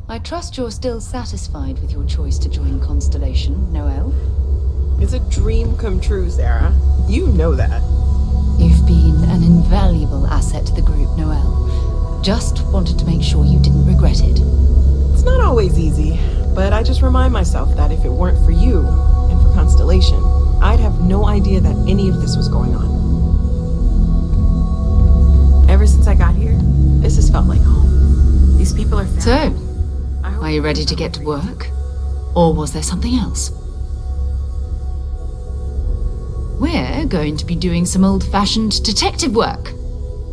I trust you're still satisfied with your choice to join Constellation, Noel? It's a dream come true, Sarah. You know that. You've been an invaluable asset to the group, Noel. Just wanted to make sure you didn't regret it. It's not always easy, but I just remind myself that if it weren't for you, and for Constellation, I'd have no idea that any of this was going on. Ever since I got here, this has felt like home. These people are family. So, are you ready to get to work? Or was there something else? We're going to be doing some old-fashioned detective work.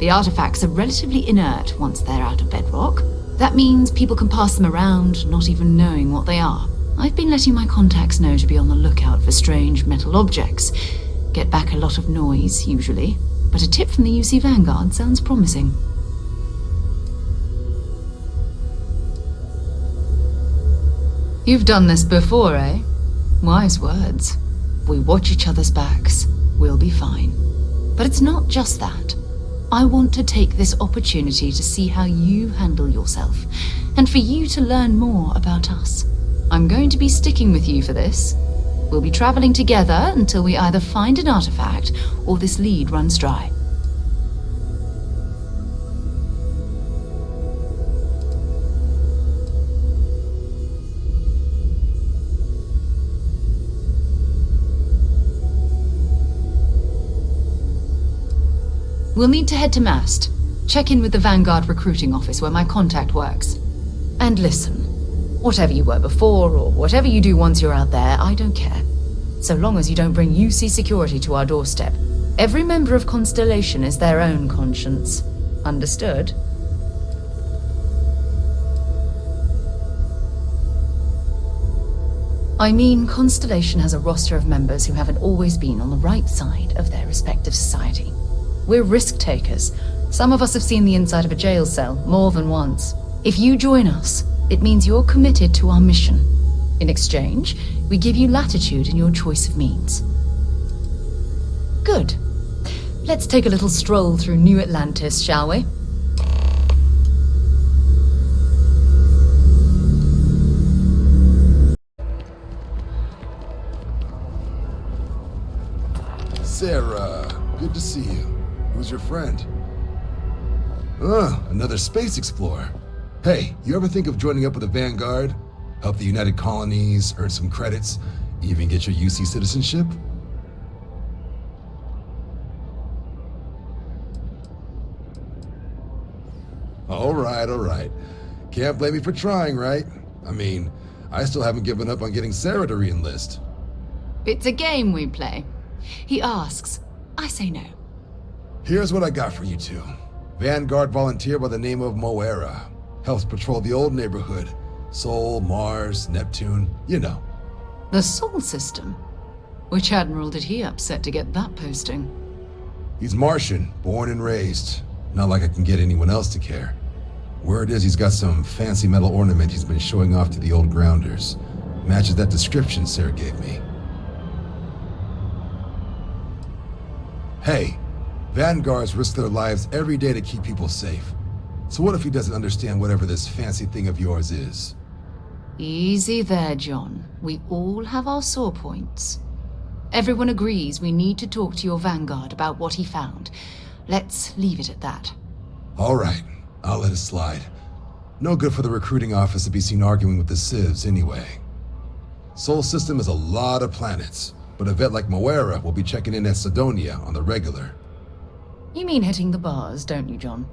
The artifacts are relatively inert once they're out of bedrock. That means people can pass them around, not even knowing what they are. I've been letting my contacts know to be on the lookout for strange metal objects. Get back a lot of noise, usually. But a tip from the UC Vanguard sounds promising. You've done this before, eh? Wise words. If we watch each other's backs, we'll be fine. But it's not just that. I want to take this opportunity to see how you handle yourself, and for you to learn more about us. I'm going to be sticking with you for this. We'll be traveling together until we either find an artifact or this lead runs dry. We'll need to head to Mast. Check in with the Vanguard recruiting office where my contact works. And listen, whatever you were before or whatever you do once you're out there, I don't care. So long as you don't bring UC security to our doorstep. Every member of Constellation is their own conscience. Understood? I mean, Constellation has a roster of members who haven't always been on the right side of their respective society. We're risk takers. Some of us have seen the inside of a jail cell more than once. If you join us, it means you're committed to our mission. In exchange, we give you latitude in your choice of means. Good. Let's take a little stroll through New Atlantis, shall we? Sarah, good to see you. Who's your friend? Another space explorer. Hey, you ever think of joining up with the Vanguard? Help the United Colonies, earn some credits, even get your UC citizenship? All right. Can't blame me for trying, right? I mean, I still haven't given up on getting Sarah to re-enlist. It's a game we play. He asks, I say no. Here's what I got for you two. Vanguard volunteer by the name of Moira. Helps patrol the old neighborhood. Sol, Mars, Neptune, you know. The Sol system? Which admiral did he upset to get that posting? He's Martian, born and raised. Not like I can get anyone else to care. Word is he's got some fancy metal ornament he's been showing off to the old grounders. Matches that description Sarah gave me. Hey, Vanguards risk their lives every day to keep people safe. So what if he doesn't understand whatever this fancy thing of yours is? Easy there, John. We all have our sore points. Everyone agrees we need to talk to your Vanguard about what he found. Let's leave it at that. All right, I'll let it slide. No good for the recruiting office to be seen arguing with the civs anyway. Sol system is a lot of planets, but a vet like Moira will be checking in at Sidonia on the regular. You mean hitting the bars, don't you, John?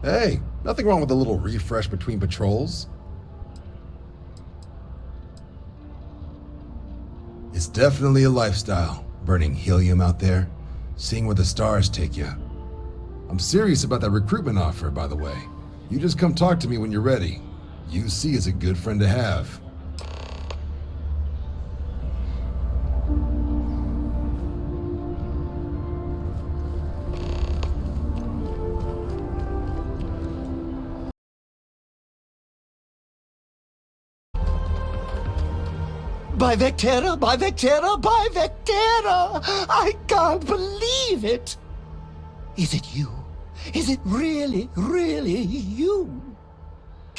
Hey, nothing wrong with a little refresh between patrols. It's definitely a lifestyle, burning helium out there, seeing where the stars take you. I'm serious about that recruitment offer, by the way. You just come talk to me when you're ready. UC is a good friend to have. By Vectera, by Vectera, by Vectera! I can't believe it! Is it you? Is it really, really you?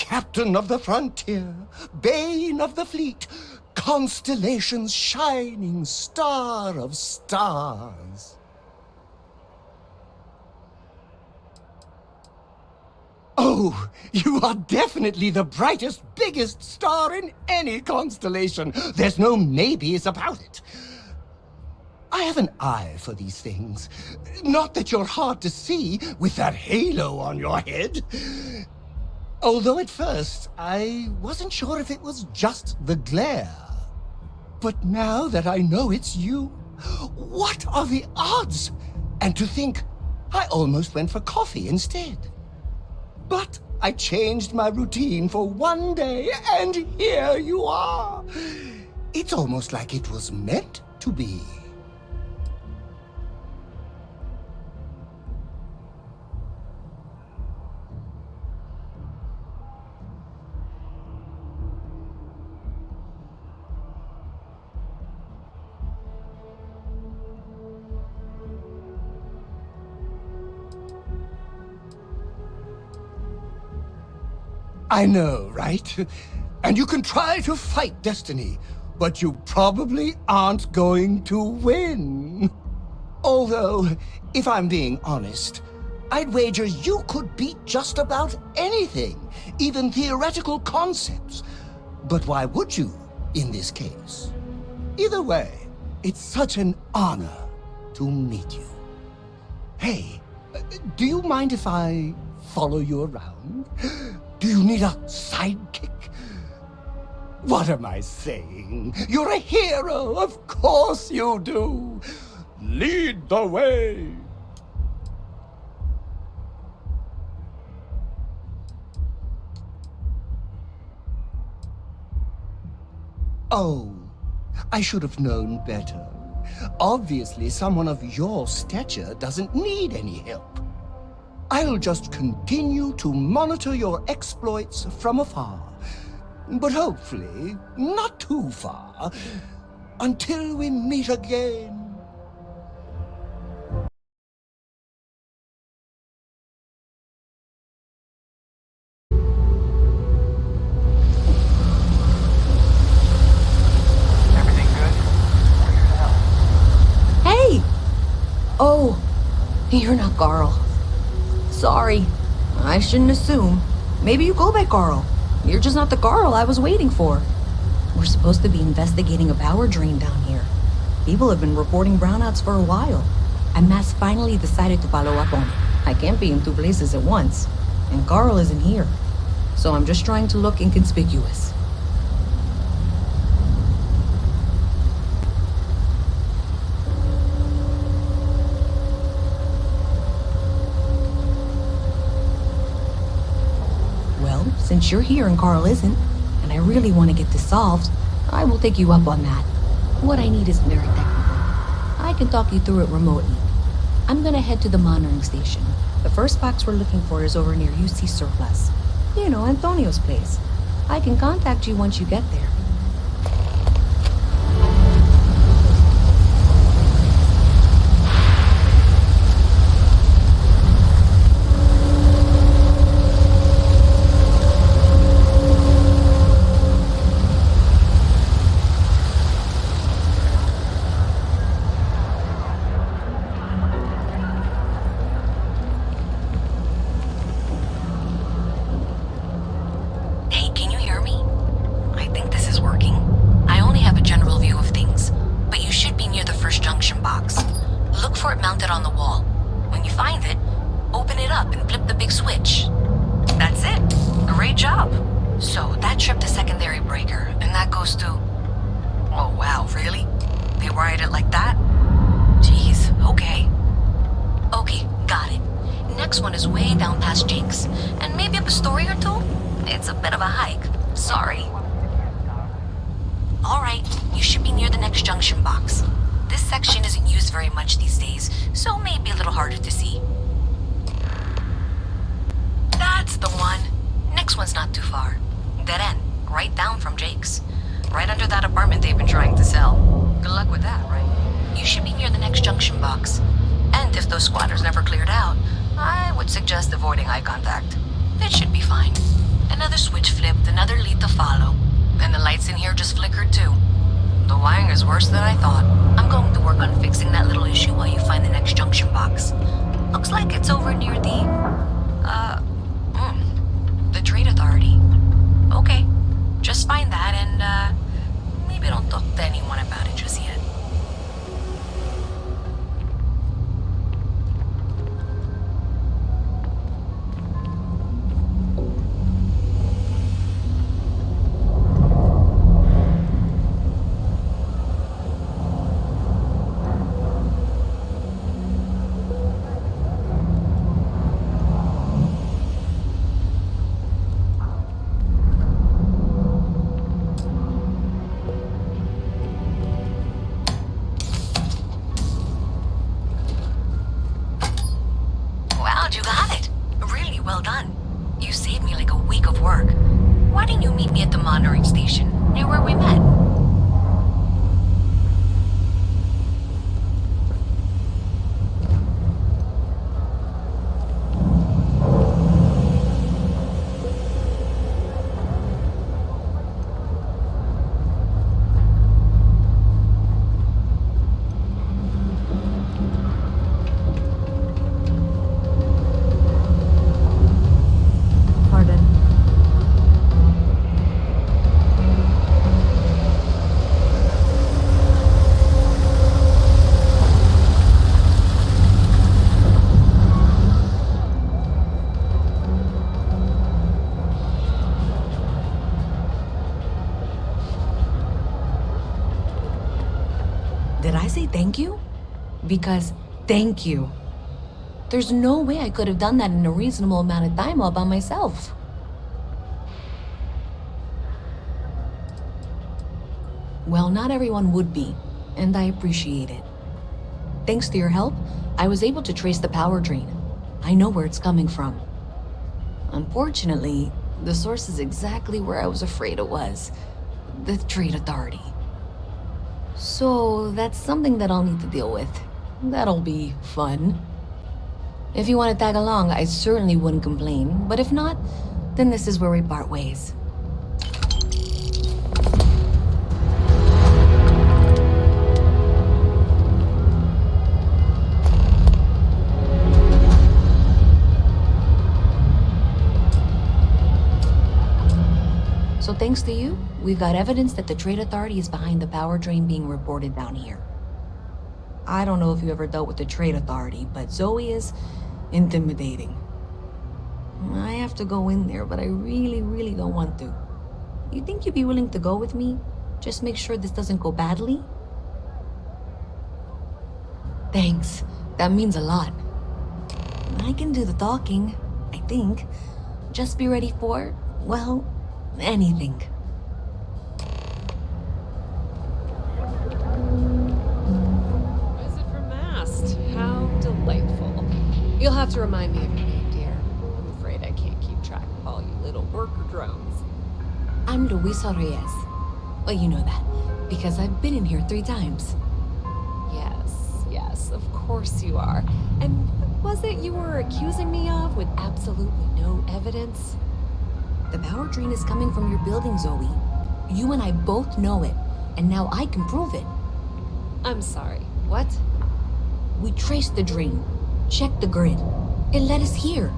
captain of the frontier, bane of the fleet, constellation's shining star of stars. Oh, you are definitely the brightest, biggest star in any constellation. There's no maybes about it. I have an eye for these things. Not that you're hard to see with that halo on your head. Although at first, I wasn't sure if it was just the glare. But now that I know it's you, what are the odds? And to think, I almost went for coffee instead. But I changed my routine for one day, and here you are. It's almost like it was meant to be. I know, right? And you can try to fight destiny, but you probably aren't going to win. Although, if I'm being honest, I'd wager you could beat just about anything, even theoretical concepts. But why would you, in this case? Either way, it's such an honor to meet you. Hey, do you mind if I follow you around? Do you need a sidekick? What am I saying? You're a hero, of course you do. Lead the way. Oh, I should have known better. Obviously, someone of your stature doesn't need any help. I'll just continue to monitor your exploits from afar. But hopefully, not too far, until we meet again. Everything good? We're here to help. Hey! Oh, you're not Carl. Sorry, I shouldn't assume. Maybe you go by Carl. You're just not the Carl I was waiting for. We're supposed to be investigating a power drain down here. People have been reporting brownouts for a while, and Mass finally decided to follow up on it. I can't be in two places at once, and Carl isn't here. So I'm just trying to look inconspicuous. Since you're here and Carl isn't, and I really want to get this solved, I will take you up on that. What I need isn't very technical. I can talk you through it remotely. I'm gonna head to the monitoring station. The first box we're looking for is over near UC Surplus. You know, Antonio's place. I can contact you once you get there. Another switch flipped, another lead to follow. And the lights in here just flickered too. The wiring is worse than I thought. I'm going to work on fixing that little issue while you find the next junction box. Looks like it's over near the Trade Authority. Okay, just find that and, maybe don't talk to anyone about it just yet. You got it. Really well done. You saved me like a week of work. Why didn't you meet me at the monitoring station, near where we met? Did I say thank you? Because thank you. There's no way I could have done that in a reasonable amount of time all by myself. Well, not everyone would be, and I appreciate it. Thanks to your help, I was able to trace the power drain. I know where it's coming from. Unfortunately, the source is exactly where I was afraid it was. The Trade Authority. So that's something that I'll need to deal with. That'll be fun. If you want to tag along, I certainly wouldn't complain. But if not, then this is where we part ways. So thanks to you, we've got evidence that the Trade Authority is behind the power drain being reported down here. I don't know if you ever dealt with the Trade Authority, but Zoe is intimidating. I have to go in there, but I really don't want to. You think you'd be willing to go with me? Just make sure this doesn't go badly? Thanks. That means a lot. I can do the talking, I think. Just be ready for, well, anything. Visit from Mast. How delightful. You'll have to remind me of your name, dear. I'm afraid I can't keep track of all you little worker drones. I'm Luisa Reyes. Well, you know that, because I've been in here 3 times. Yes, of course you are. And what was it you were accusing me of with absolutely no evidence? The power drain is coming from your building, Zoe. You and I both know it, and now I can prove it. I'm sorry, what? We traced the drain, checked the grid. It led us here.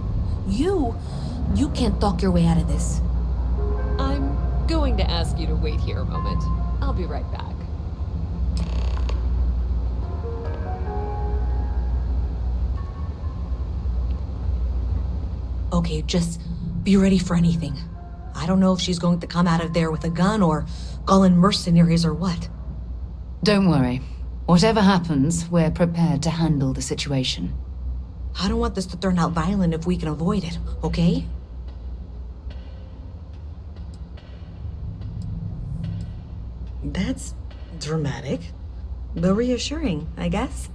You can't talk your way out of this. I'm going to ask you to wait here a moment. I'll be right back. Okay, just be ready for anything. I don't know if she's going to come out of there with a gun or call in mercenaries or what. Don't worry. Whatever happens, we're prepared to handle the situation. I don't want this to turn out violent if we can avoid it, okay? That's dramatic, but reassuring, I guess.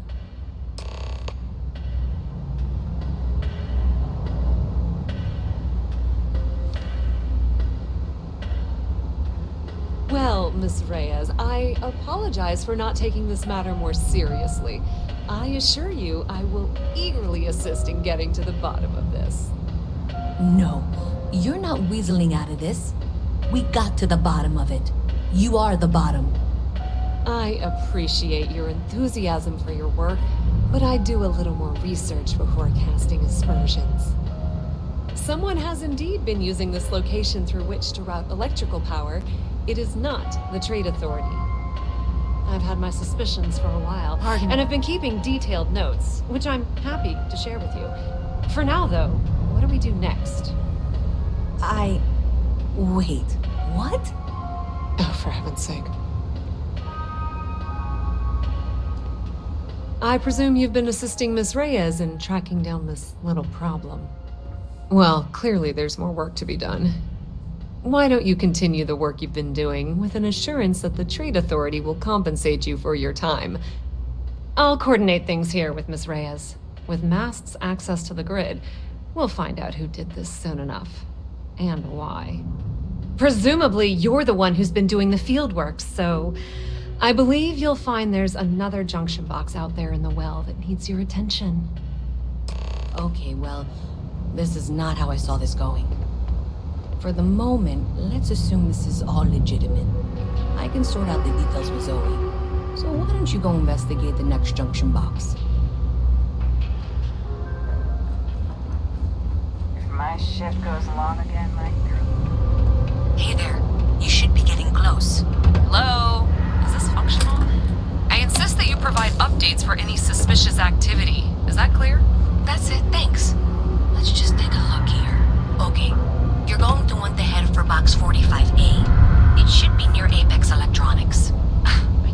Well, Miss Reyes, I apologize for not taking this matter more seriously. I assure you I will eagerly assist in getting to the bottom of this. No, You're not weaseling out of this. We got to the bottom of it. You are the bottom. I appreciate your enthusiasm for your work, but I do a little more research before casting aspersions. Someone has indeed been using this location through which to route electrical power. It is not the Trade Authority. I've had my suspicions for a while, Pardon? and I've been keeping detailed notes, which I'm happy to share with you. For now, though, what do we do next? Wait, what? Oh, for heaven's sake. I presume you've been assisting Miss Reyes in tracking down this little problem. Well, clearly there's more work to be done. Why don't you continue the work you've been doing with an assurance that the Trade Authority will compensate you for your time? I'll coordinate things here with Miss Reyes. With Mast's access to the grid, we'll find out who did this soon enough. And why. Presumably, you're the one who's been doing the field work, so I believe you'll find there's another junction box out there in the well that needs your attention. Okay, well, this is not how I saw this going. For the moment, let's assume this is all legitimate. I can sort out the details with Zoe. So why don't you go investigate the next junction box? If my shift goes long again, my girl. Hey there, you should be getting close. Hello? Is this functional? I insist that you provide updates for any suspicious activity. Is that clear? That's it, thanks. Let's just take a look here. Okay, you're going to want to head for box 45A. It should be near Apex Electronics.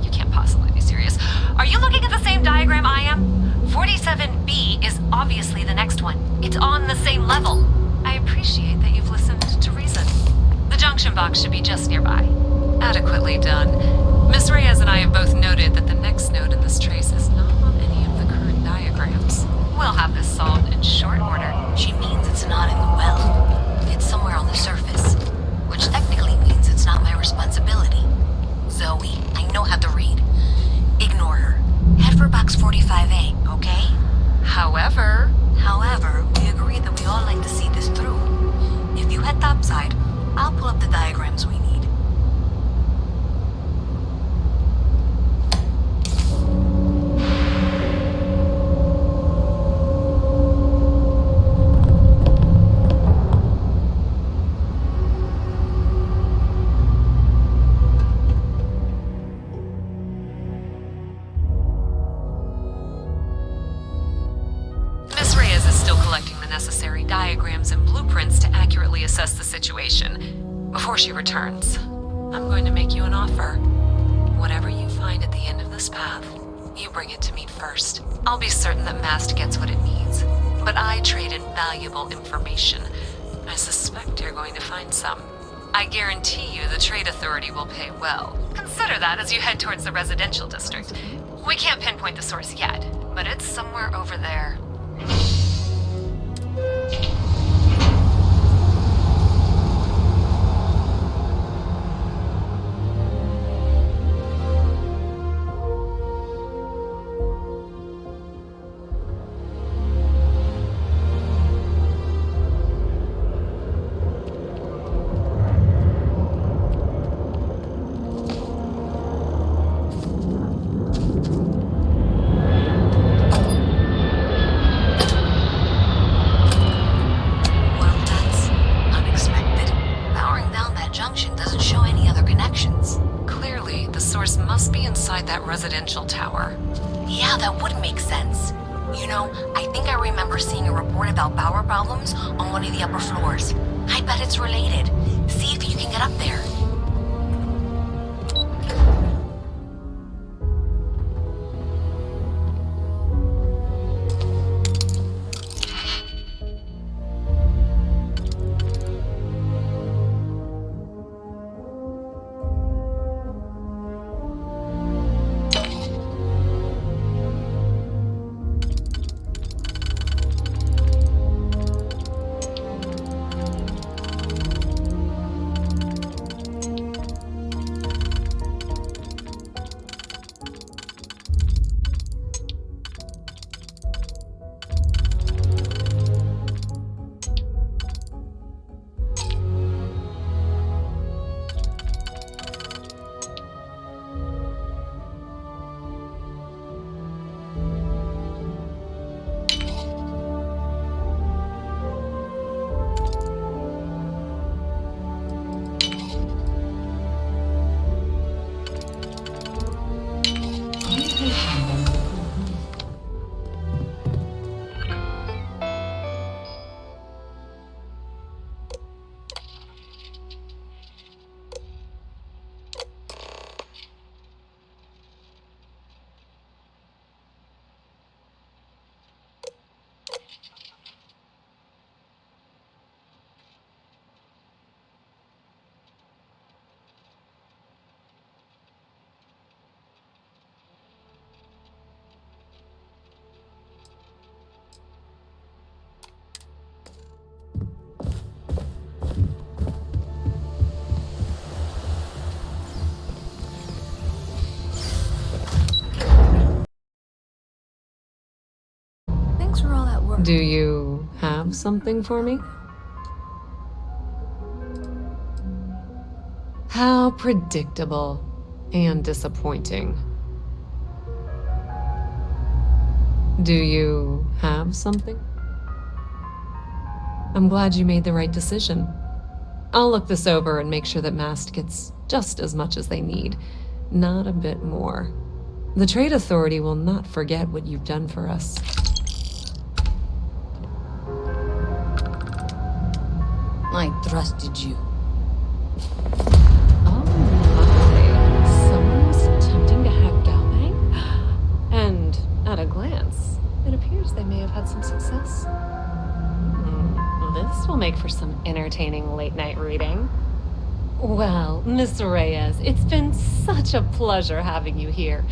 You can't possibly be serious. Are you looking at the same diagram I am? 47B is obviously the next one. It's on the same level. I appreciate that you've listened to reason. The junction box should be just nearby. Adequately done. Miss Reyes and I have both noted that the next node in this trace is not on any of the current diagrams. We'll have this solved in short order. She means it's not in the well. It's somewhere on the surface. Which technically means it's not my responsibility. Zoe, I know how to read. Ignore her. Head for box 45A, okay? However, We agreed that we all like to see this through. If you head topside, I'll pull up the diagrams we need. Miss Reyes is still collecting the necessary diagrams and blueprints to accurately assess the situation. Before she returns, I'm going to make you an offer. Whatever you find at the end of this path, you bring it to me first. I'll be certain that Mast gets what it needs, but I trade in valuable information. I suspect you're going to find some. I guarantee you the Trade Authority will pay well. Consider that as you head towards the residential district. We can't pinpoint the source yet, but it's somewhere over there. Residential tower. Yeah, that would make sense. You know, I think I remember seeing a report about power problems on one of the upper floors. I bet it's related. See if you can get up there. Do you have something for me? How predictable and disappointing. Do you have something? I'm glad you made the right decision. I'll look this over and make sure that Mast gets just as much as they need, not a bit more. The Trade Authority will not forget what you've done for us. I trusted you. Oh my. Someone's attempting to hack Galbang? And at a glance, it appears they may have had some success. This will make for some entertaining late-night reading. Well, Miss Reyes, it's been such a pleasure having you here.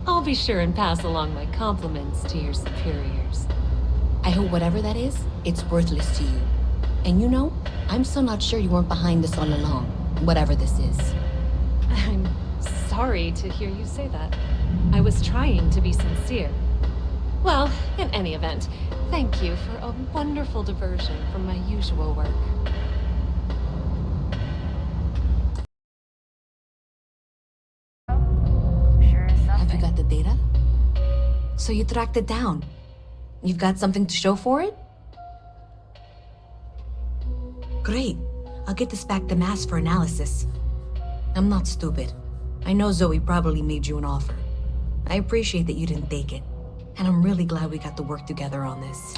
I'll be sure and pass along my compliments to your superiors. I hope whatever that is, it's worthless to you. And you know, I'm still not sure you weren't behind this all along, whatever this is. I'm sorry to hear you say that. I was trying to be sincere. Well, in any event, thank you for a wonderful diversion from my usual work. Sure is Have something. you got the data? So you tracked it down. You've got something to show for it? Great. I'll get this back to Mass for analysis. I'm not stupid. I know Zoe probably made you an offer. I appreciate that you didn't take it. And I'm really glad we got to work together on this.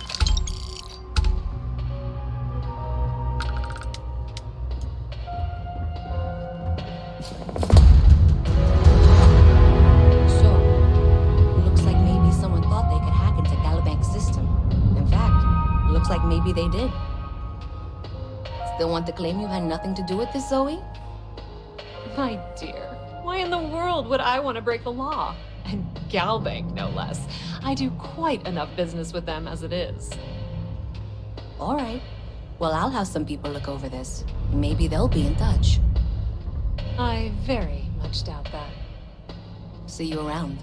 So, looks like maybe someone thought they could hack into Galabank's system. In fact, looks like maybe they did. Still want to claim you had nothing to do with this, Zoe? My dear, why in the world would I want to break the law? And Galbank, no less. I do quite enough business with them as it is. All right. Well, I'll have some people look over this. Maybe they'll be in touch. I very much doubt that. See you around.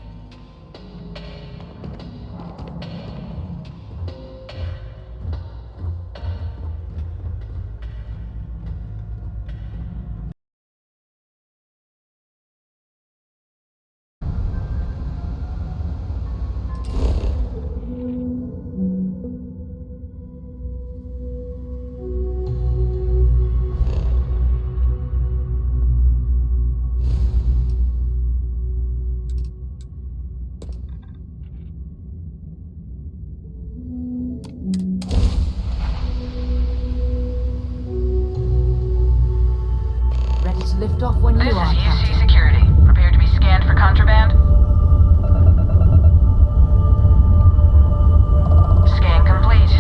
Ready to lift off when This you is are, UC Captain. Security. Prepared to be scanned for contraband? Scan complete.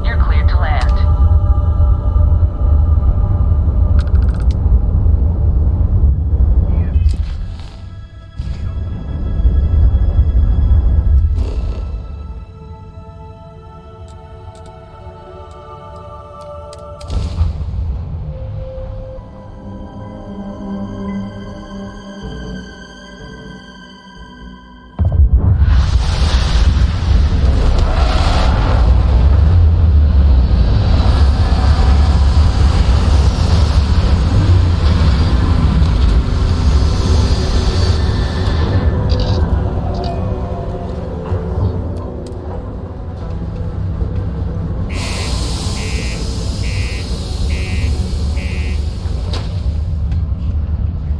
You're cleared to land.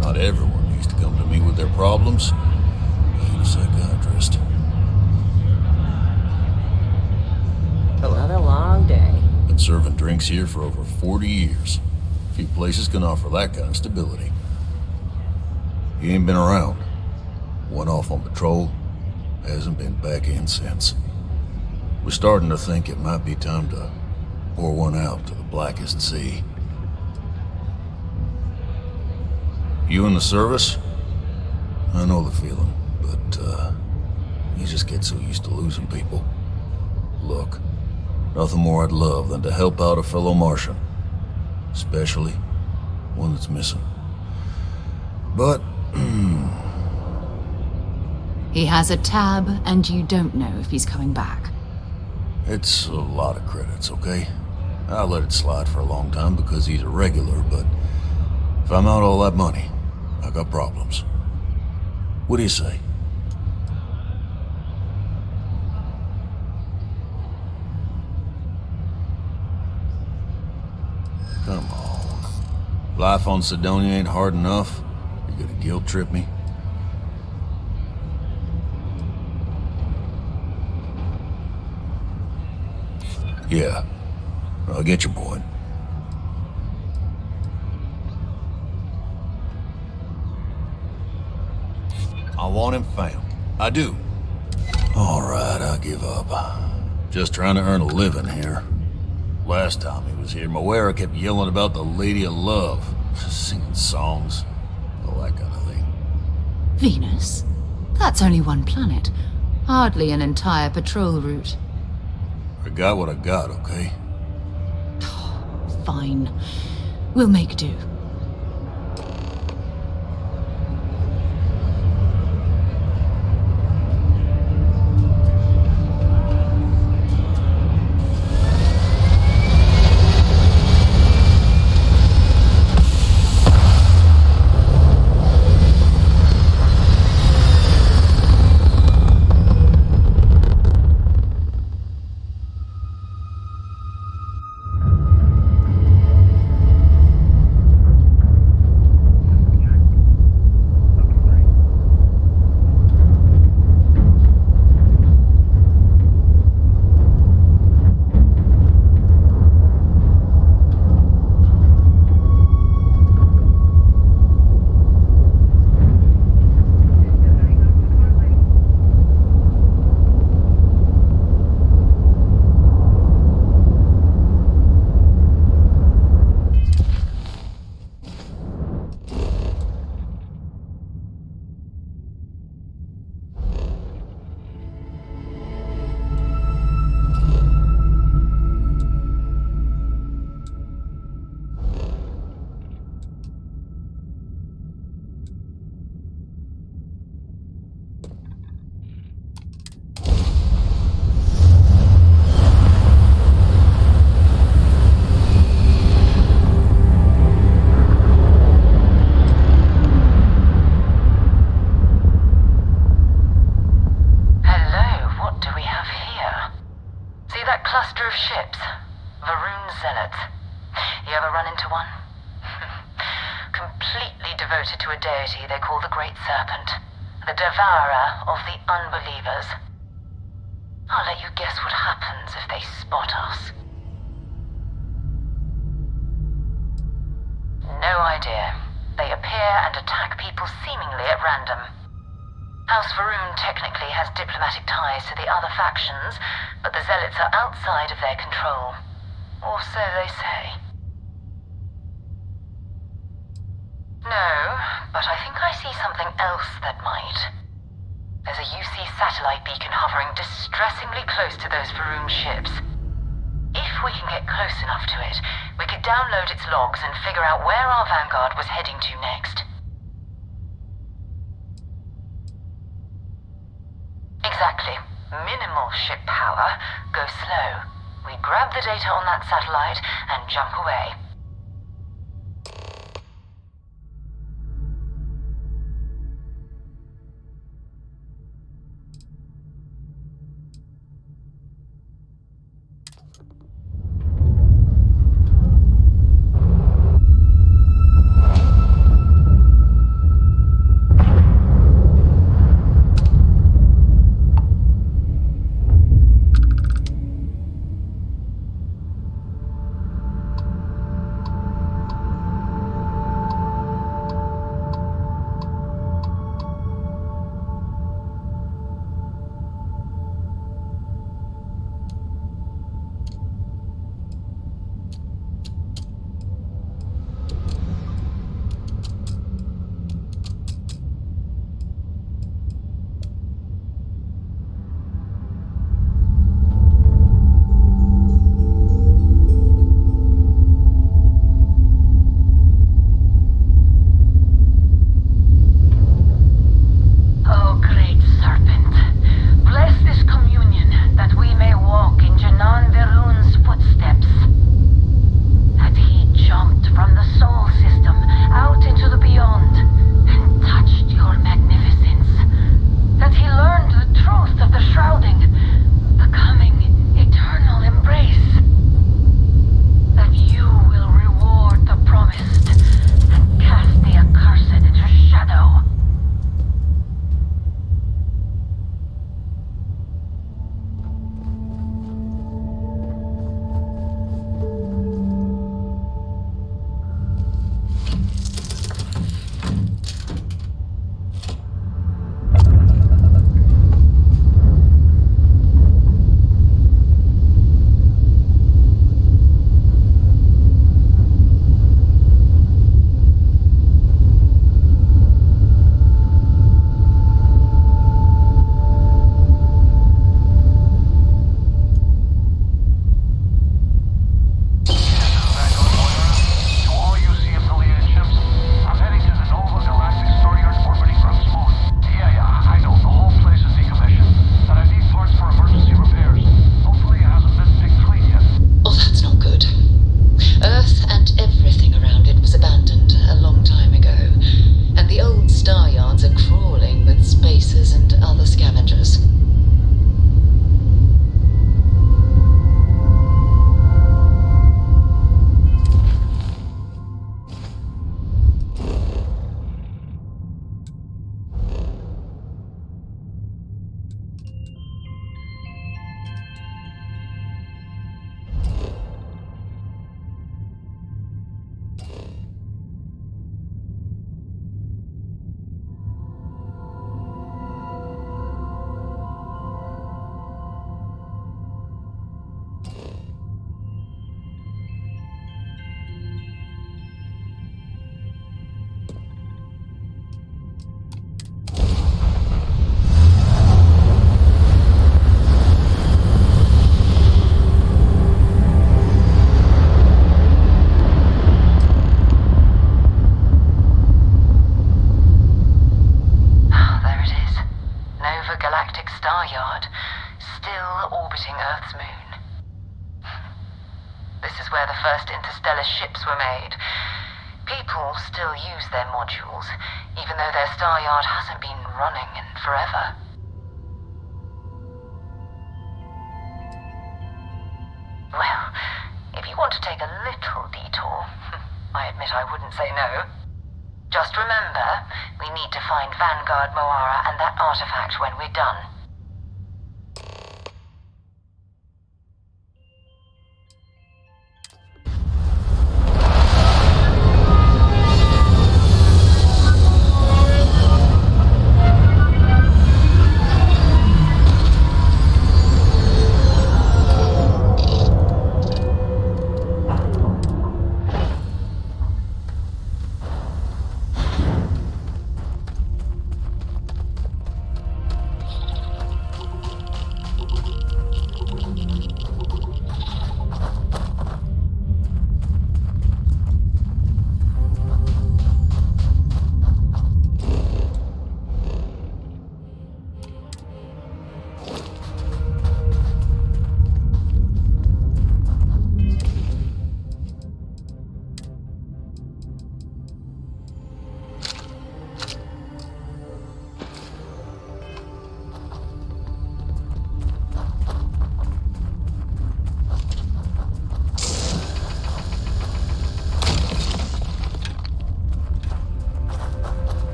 Not everyone needs to come to me with their problems. I ain't a psychiatrist. Another long day. Been serving drinks here for over 40 years. Few places can offer that kind of stability. He ain't been around. Went off on patrol. Hasn't been back in since. We're starting to think it might be time to pour one out to the blackest sea. You in the service? I know the feeling, but, you just get so used to losing people. Look, nothing more I'd love than to help out a fellow Martian. Especially one that's missing. But, He has a tab, and you don't know if he's coming back. It's a lot of credits, okay? I let it slide for a long time because he's a regular, but if I'm out all that money, I got problems. What do you say? Come on. Life on Sidonia ain't hard enough. You gonna guilt trip me? Yeah. I get your point. I want him found. I do. Alright, I give up. Just trying to earn a living here. Last time he was here, Moira kept yelling about the Lady of Love. Singing songs. All that kind of thing. Venus? That's only one planet. Hardly an entire patrol route. I got what I got, okay? Fine. We'll make do. devoted to a deity they call the Great Serpent, the devourer of the unbelievers. I'll let you guess what happens if they spot us. No idea. They appear and attack people seemingly at random. House Varun technically has diplomatic ties to the other factions, but the Zealots are outside of their control. Or so they say. No, but I think I see something else that might. There's a UC satellite beacon hovering distressingly close to those Varun ships. If we can get close enough to it, we could download its logs and figure out where our vanguard was heading to next. Exactly. Minimal ship power, go slow. We grab the data on that satellite and jump away. where the first interstellar ships were made. People still use their modules, even though their star yard hasn't been running in forever. Well, if you want to take a little detour, I admit I wouldn't say no. Just remember, we need to find Vanguard Moara and that artifact when we're done.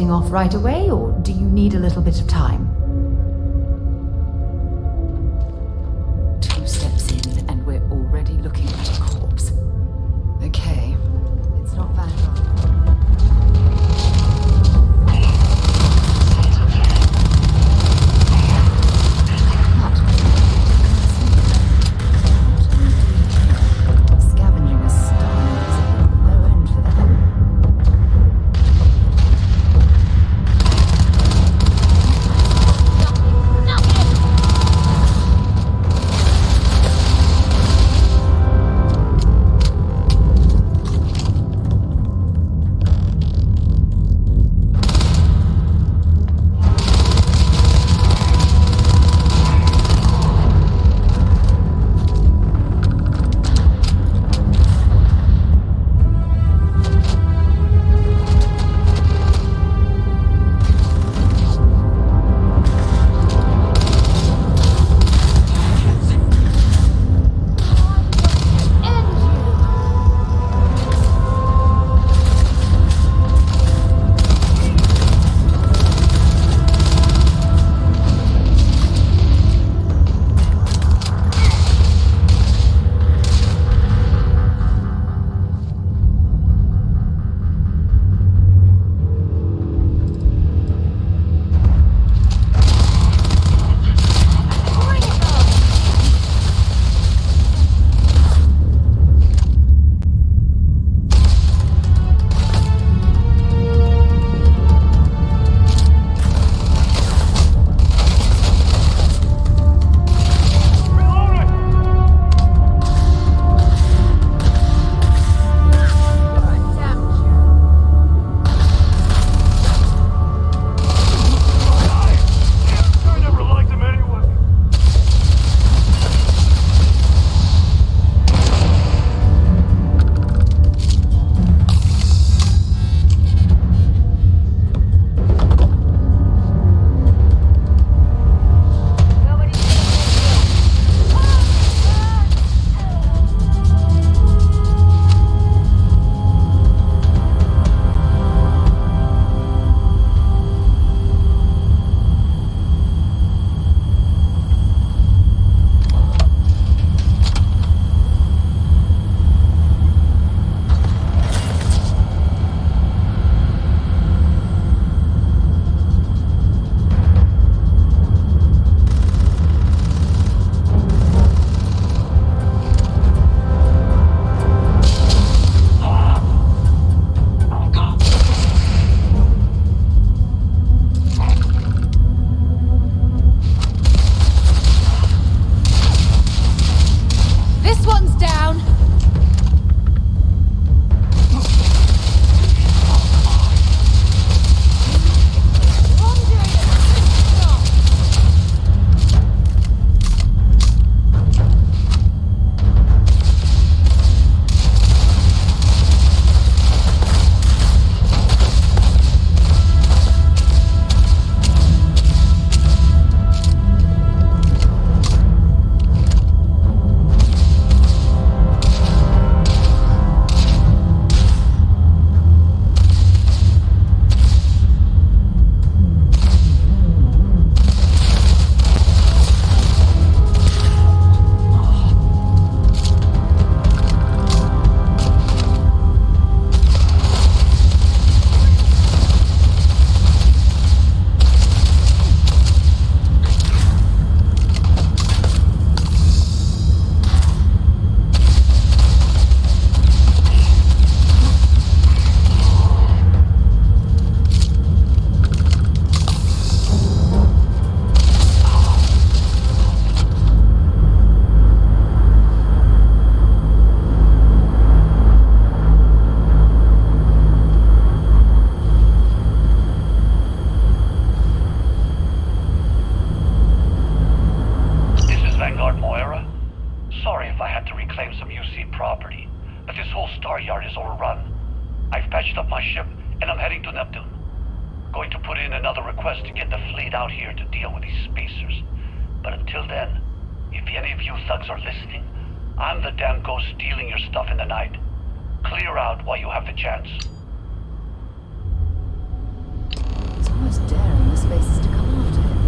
heading off right away, or do you need a little bit of time? 2 steps in, and we're already looking at a corpse. Okay, it's not Vanguard. Scavenging a star is a low end for them. patched up my ship, and I'm heading to Neptune. Going to put in another request to get the fleet out here to deal with these spacers. But until then, if any of you thugs are listening, I'm the damn ghost stealing your stuff in the night. Clear out while you have the chance. just daring the spaces to come after him.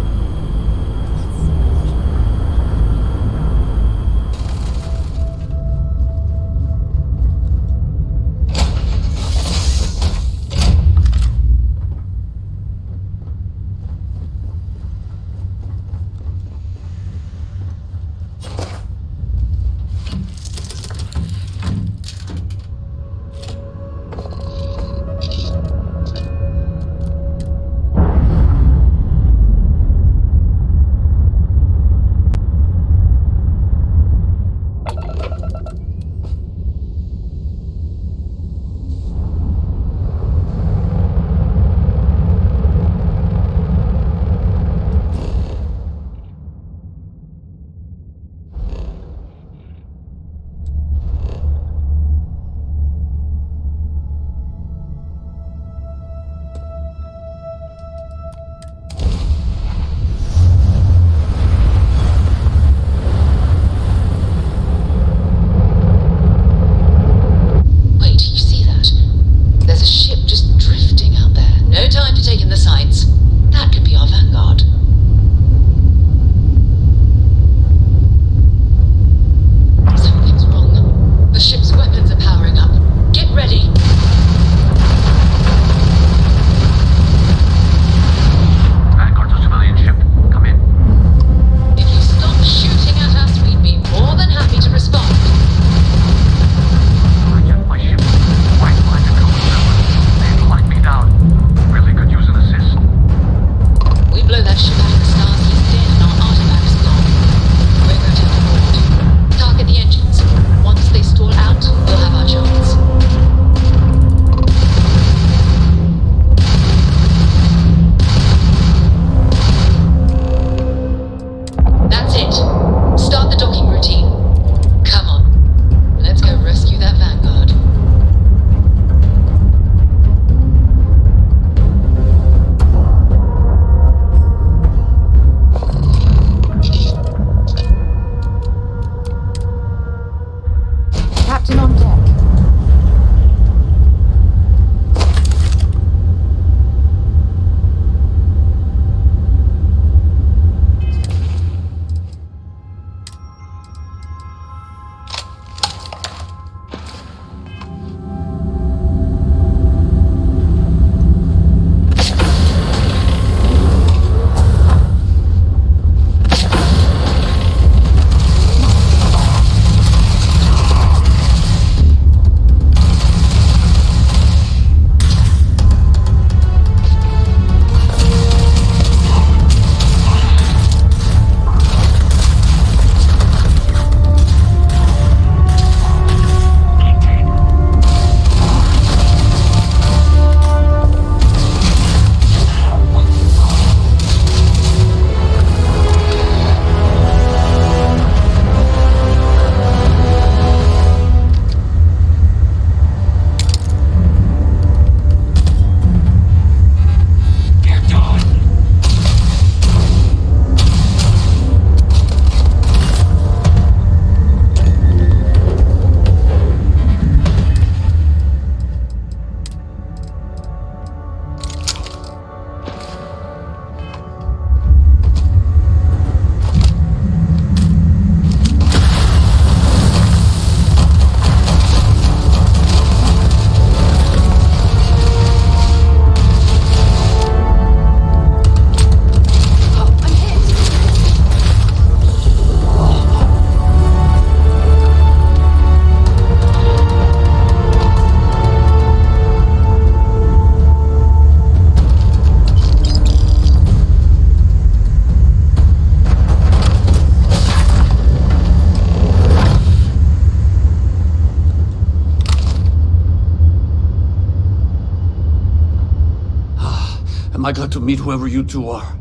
I got to meet whoever you two are.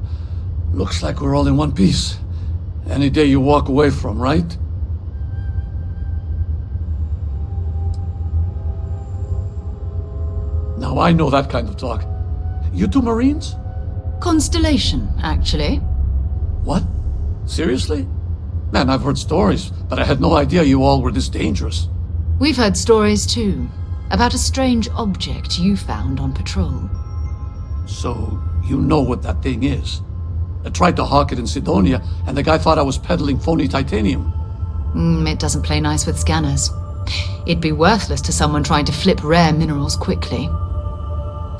Looks like we're all in one piece. Any day you walk away from, right? Now I know that kind of talk. You two Marines? Constellation, actually. What? Seriously? Man, I've heard stories, but I had no idea you all were this dangerous. We've heard stories too, about a strange object you found on patrol. So, You know what that thing is. I tried to hawk it in Sidonia, and the guy thought I was peddling phony titanium. It doesn't play nice with scanners. It'd be worthless to someone trying to flip rare minerals quickly.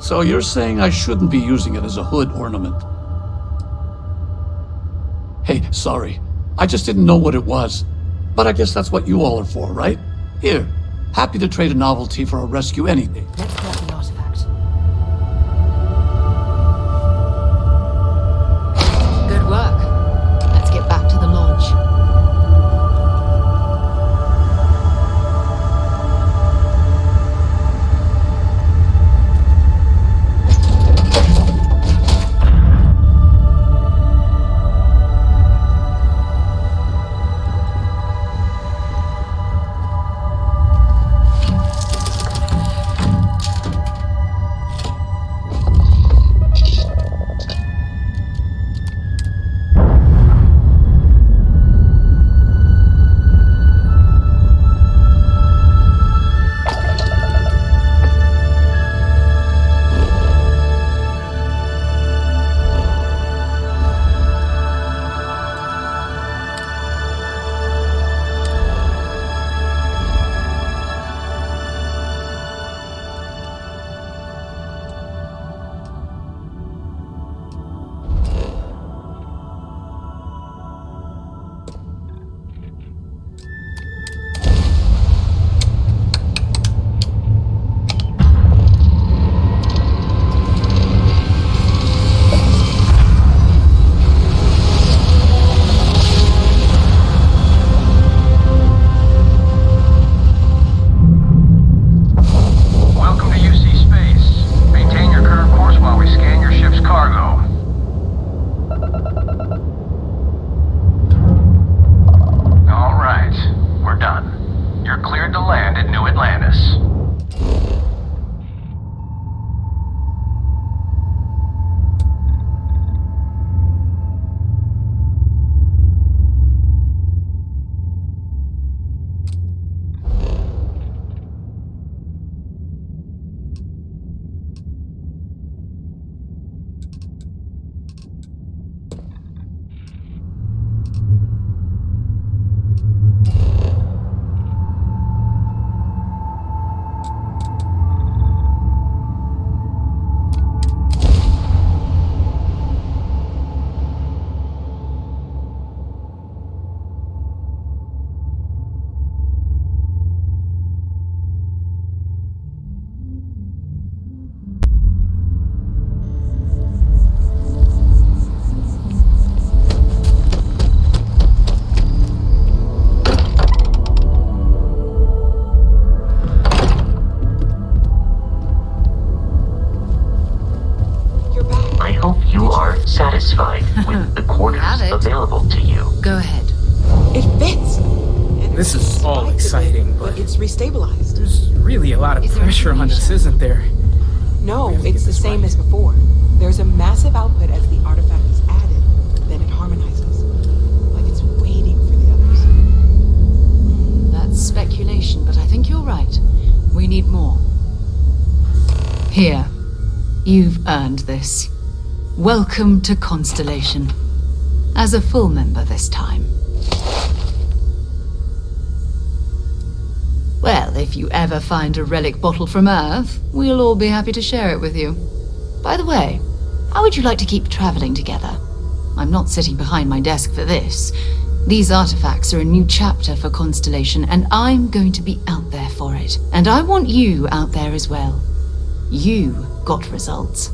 So you're saying I shouldn't be using it as a hood ornament? Hey, sorry. I just didn't know what it was. But I guess that's what you all are for, right? Here, happy to trade a novelty for a rescue any day. Let's grab the artifact. Good work. Let's get back to the lodge. satisfied with the quarters available to you. Go ahead. It fits. This is all exciting, but it's restabilized. There's really a lot of pressure on us, isn't there? No, it's the same as before. There's a massive output as the artifact is added, then it harmonizes. Like it's waiting for the others. That's speculation, but I think you're right. We need more. Here. You've earned this. Welcome to Constellation. As a full member this time. Well, if you ever find a relic bottle from Earth, we'll all be happy to share it with you. By the way, how would you like to keep traveling together? I'm not sitting behind my desk for this. These artifacts are a new chapter for Constellation, and I'm going to be out there for it. And I want you out there as well. You got results.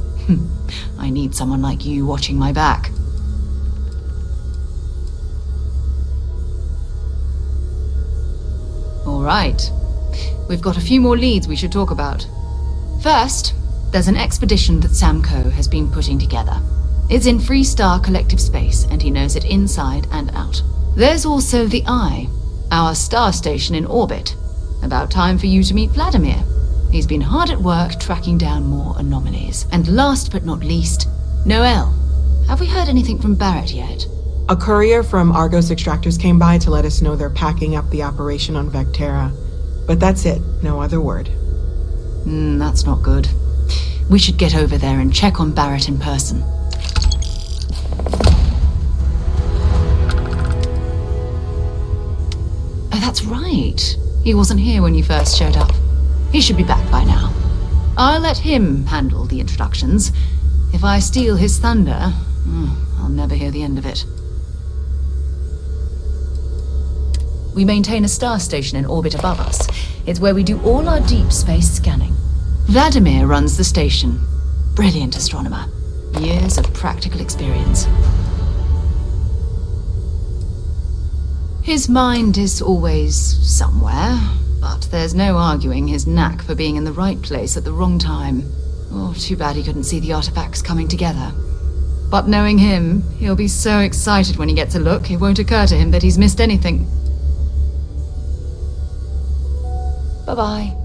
I need someone like you watching my back. All right. We've got a few more leads we should talk about. First, there's an expedition that Samco has been putting together. It's in Freestar Collective Space, and he knows it inside and out. There's also the Eye, our star station in orbit. About time for you to meet Vladimir. He's been hard at work tracking down more anomalies. And last but not least, Noel. Have we heard anything from Barrett yet? A courier from Argos Extractors came by to let us know they're packing up the operation on Vectera. But that's it, no other word. That's not good. We should get over there and check on Barrett in person. Oh, that's right. He wasn't here when you first showed up. He should be back by now. I'll let him handle the introductions. If I steal his thunder, I'll never hear the end of it. We maintain a star station in orbit above us. It's where we do all our deep space scanning. Vladimir runs the station. Brilliant astronomer. Years of practical experience. His mind is always somewhere, but there's no arguing his knack for being in the right place at the wrong time. Oh, too bad he couldn't see the artifacts coming together. But knowing him, he'll be so excited when he gets a look, it won't occur to him that he's missed anything. Bye-bye.